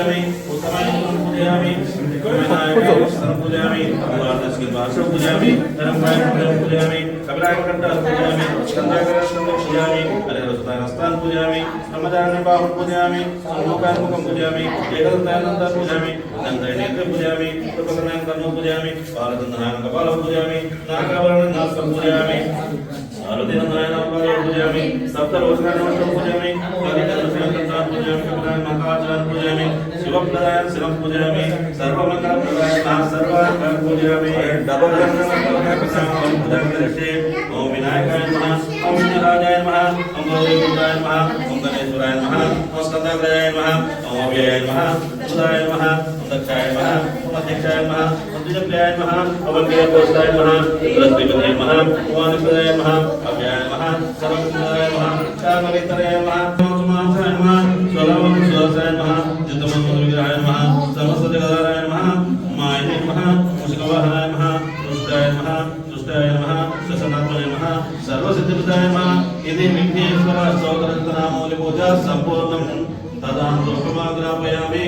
पूजयामि उत्तमायं पूजयामि विनायकाय पूजयामि वार्धस्की वासं पूजयामि धर्मकाय पूजयामि कपिलाय पूजयामि स्कंदाय पूजयामि हरिहरस्तान पूजयामि ब्रह्मचारिणे बाहुं पूजयामि मुखाय मुखं पूजयामि एकदन्ताय पूजयामि दन्तनेत्र पूजयामि कृपकर्णाय कर्णं पूजयामि बालदन्तनाय कपालं पूजयामि नागाभरणं नासं पूजयामि आरुदिननाय नागाभरणं पूजयामि सप्तरोचनाय नमस्तं पूजयामि कालिदासनाय पूजयामि कपिलाय महाकाचार्य पूजयामि शिवप्रदाय शिवं पूजयामि सर्वमंगलप्रदाय सर्वार्थ पूजयामि ओम विनायकाय नमः ओम विघ्नराजाय नमः ओम गौरीपुत्राय नमः ओम गणेश्वराय नमः ओम स्कंदाग्रजाय नमः ओम अव्ययाय नमः सुदाय नमः ओम दक्षाय नमः ओम अध्यक्षाय नमः ओम द्विजप्रियाय नमः ओम अग्निपुत्राय नमः बृहस्पतिपतये नमः ओम अनिपतये नमः अव्ययाय नमः सर्वसुंदराय नमः श्यामलेतराय नमः सुमासाय नमः स्वलवं सुरसाय नमः जितमन्मोदविग्रहाय नमः समस्तजगदाय नमः मायने नमः मुषिकवाहनाय नमः तुष्टाय नमः तुष्टाय नमः ससनात्मने नमः सर्वसिद्धिप्रदाय नमः इति विघ्नेश्वर स्तोत्रनामोलिपूजा संपूर्णं तदान्तोपमाग्रापयामि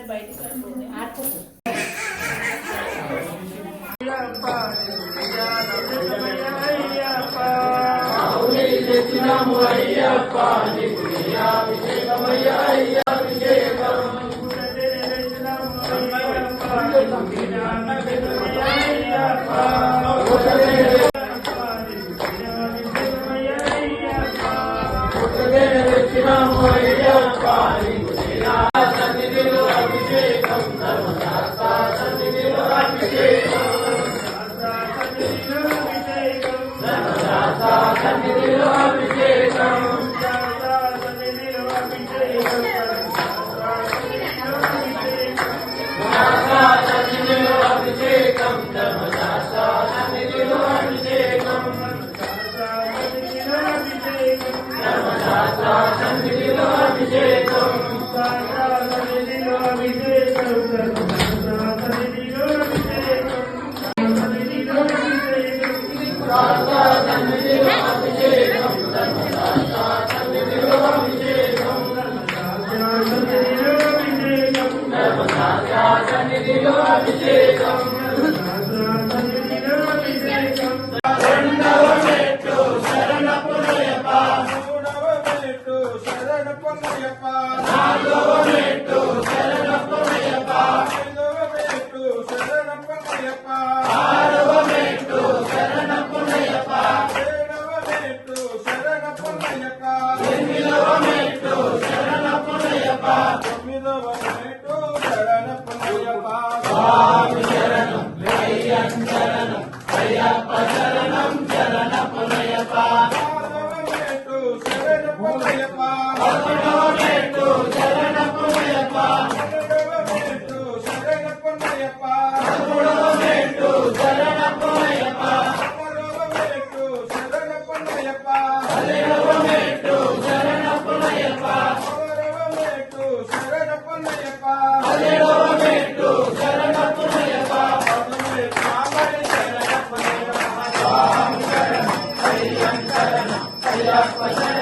పిల్లలు బయటకు వస్తుంది ఆడుకుంటారు. Shut